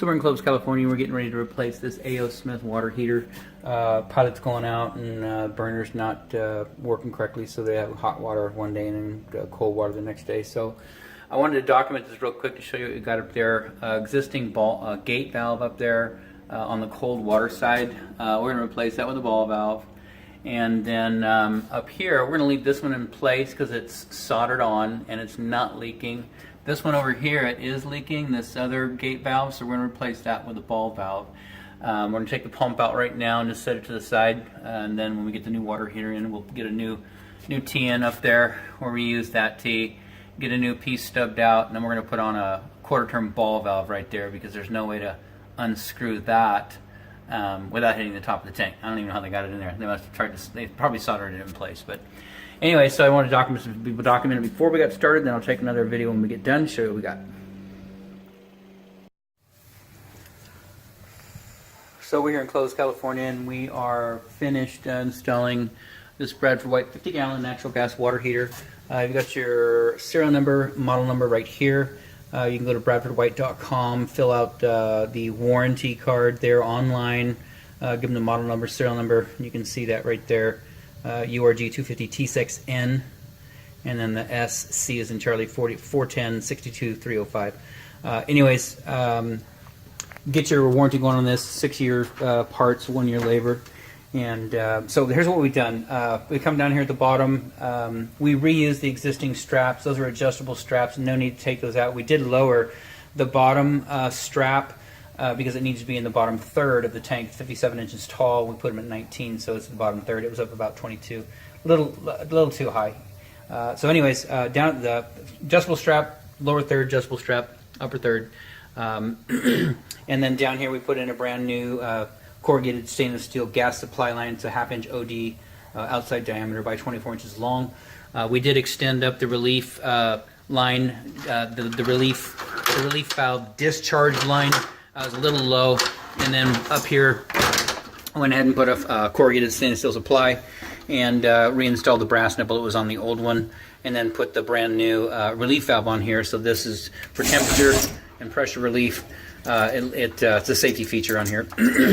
So we're in Clovis, California. We're getting ready to replace this A.O. Smith water heater. Pilot's going out and burner's not working correctly, so they have hot water one day and then cold water the next day. So I wanted to document this real quick to show you what we got up there. Existing gate valve up there on the cold water side. We're going to replace that with a ball valve. And then up here, we're going to leave this one in place because it's soldered on and it's not leaking. This one over here, it is leaking, this other gate valve, so we're going to replace that with a ball valve. We're going to take the pump out right now and just set it to the side, and then when we get the new water heater in, we'll get a new T in up there where we use that T, get a new piece stubbed out, and then we're going to put on a quarter-turn ball valve right there because there's no way to unscrew that without hitting the top of the tank. I don't even know how they got it in there. They must have tried to, they probably soldered it in place, but anyway, so I want to document it before we got started, then I'll take another video when we get done, show you what we got. So we're here in Clovis, California, and we are finished installing this Bradford White 50-gallon natural gas water heater. You've got your serial number, model number right here. You can go to bradfordwhite.com, fill out the warranty card there online, give them the model number, serial number, and you can see that right there. URG 250T6N, and then the SC is in Charlie 410 62 305. Anyways, get your warranty going on this, 6-year parts, 1-year labor. And so here's what we've done. We come down here at the bottom. We reuse the existing straps. Those are adjustable straps. No need to take those out. We did lower the bottom strap because it needs to be in the bottom third of the tank, 57 inches tall. We put them at 19, so it's the bottom third. It was up about 22, a little too high. So anyways, down at the adjustable strap, lower third, adjustable strap, upper third. And then down here we put in a brand new corrugated stainless steel gas supply line. It's a 1/2-inch OD outside diameter by 24 inches long. We did extend up the relief line, the relief valve discharge line. Was a little low, and then up here I went ahead and put a corrugated stainless steel supply and reinstalled the brass nipple that was on the old one, and then put the brand new relief valve on here. So this is for temperature and pressure relief. It's a safety feature on here.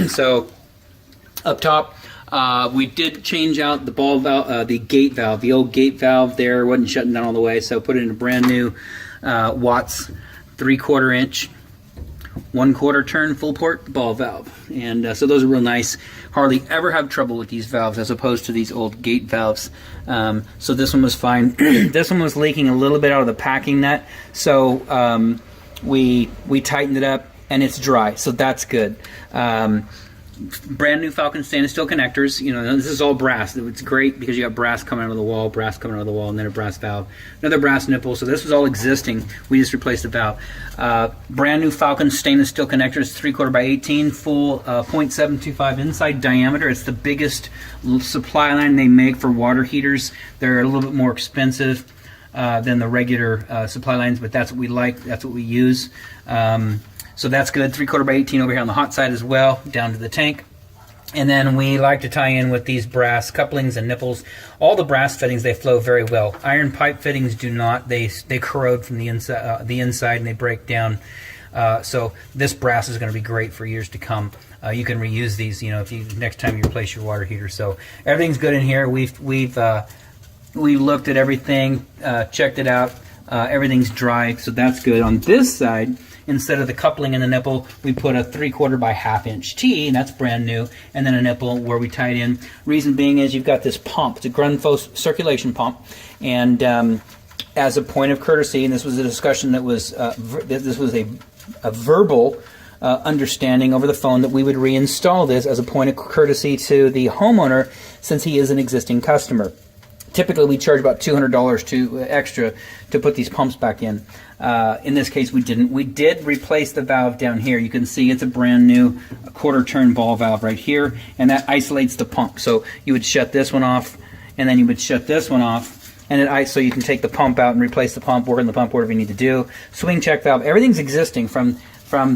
So up top, we did change out the ball valve, the gate valve. The old gate valve there wasn't shutting down all the way, so put in a brand new Watts 3/4 inch 1/4 turn full port ball valve. And so those are real nice. Hardly ever have trouble with these valves as opposed to these old gate valves. So this one was fine. This one was leaking a little bit out of the packing nut, so we tightened it up and it's dry, so that's good. Brand new Falcon stainless steel connectors. You know, this is all brass. It's great because you got brass coming out of the wall, and then a brass valve, another brass nipple. So this was all existing. We just replaced the valve. Brand new Falcon stainless steel connectors, 3/4 by 18, full 0.725 inside diameter. It's the biggest supply line they make for water heaters. They're a little bit more expensive than the regular supply lines, but that's what we like. That's what we use. So that's good. 3/4 by 18 over here on the hot side as well, down to the tank. And then we like to tie in with these brass couplings and nipples. All the brass fittings, they flow very well. Iron pipe fittings do not. They corrode from the inside and they break down. So this brass is going to be great for years to come. You can reuse these, you know, if you next time you replace your water heater. So everything's good in here. We looked at everything, checked it out. Everything's dry, so that's good. On this side, instead of the coupling and the nipple, we put a 3/4 by 1/2-inch T, and that's brand new, and then a nipple where we tie it in. Reason being is you've got this pump. It's a Grundfos circulation pump, and as a point of courtesy, and this was a discussion that was, this was a verbal understanding over the phone that we would reinstall this as a point of courtesy to the homeowner since he is an existing customer. Typically, we charge about $200 extra to put these pumps back in. In this case, we didn't. We did replace the valve down here. You can see it's a brand new 1/4 turn ball valve right here, and that isolates the pump. So you would shut this one off, and then you would shut this one off, and so you can take the pump out and replace the pump, work on the pump, whatever you need to do. Swing check valve. Everything's existing from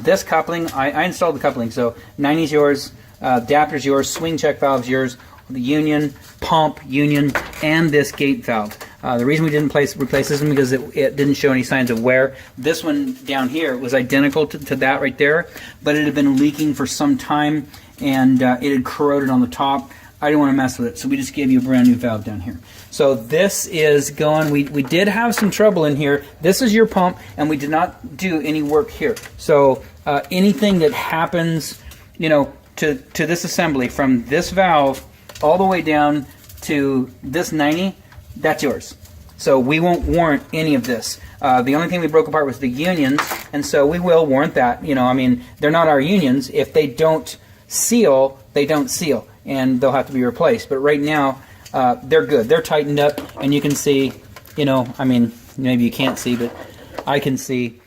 this coupling. I installed the coupling, so 90's yours, adapter's yours, swing check valve's yours. The union, pump, union, and this gate valve. The reason we didn't replace this one because it didn't show any signs of wear. This one down here was identical to that right there, but it had been leaking for some time, and it had corroded on the top. I didn't want to mess with it, so we just gave you a brand new valve down here. So this is going, we did have some trouble in here. This is your pump, and we did not do any work here. So anything that happens, you know, to this assembly, from this valve all the way down to this 90, that's yours. So we won't warrant any of this. The only thing we broke apart was the unions, and so we will warrant that. You know, I mean, they're not our unions. If they don't seal, they don't seal, and they'll have to be replaced. But right now, they're good. They're tightened up, and you can see, you know, I mean, maybe you can't see, but I can see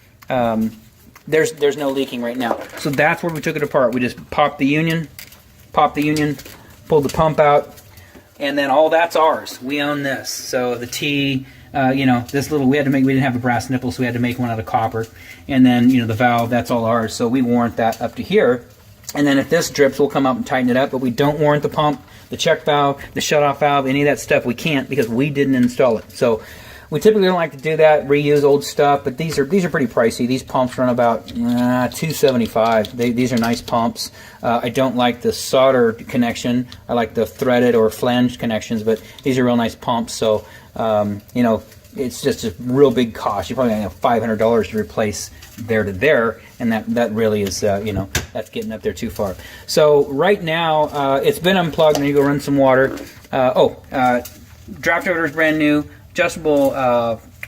there's no leaking right now. So that's where we took it apart. We just popped the union, pulled the pump out, and then all that's ours. We own this. So the T, you know, this little, we didn't have a brass nipple, so we had to make one out of copper. And then, you know, the valve, that's all ours. So we warrant that up to here. And then if this drips, we'll come up and tighten it up, but we don't warrant the pump, the check valve, the shutoff valve, any of that stuff. We can't because we didn't install it. So we typically don't like to do that, reuse old stuff, but these are pretty pricey. These pumps run about $275. These are nice pumps. I don't like the solder connection. I like the threaded or flanged connections, but these are real nice pumps. So you know, it's just a real big cost. You're probably going to have $500 to replace there to there, and that really is, you know, that's getting up there too far. So right now, it's been unplugged. Now you go run some water. Draft over is brand new. Adjustable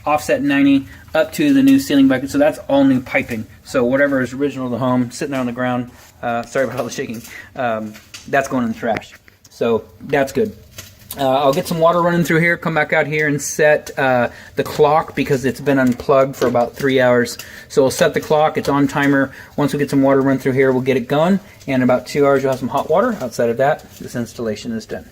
offset 90 up to the new ceiling bucket. So that's all new piping. So whatever is original to the home, sitting there on the ground, sorry about all the shaking, that's going in the trash. So that's good. I'll get some water running through here, come back out here and set the clock because it's been unplugged for about 3 hours. So we'll set the clock, it's on timer. Once we get some water run through here, we'll get it going. And in about 2 hours, you'll have some hot water. Outside of that, this installation is done.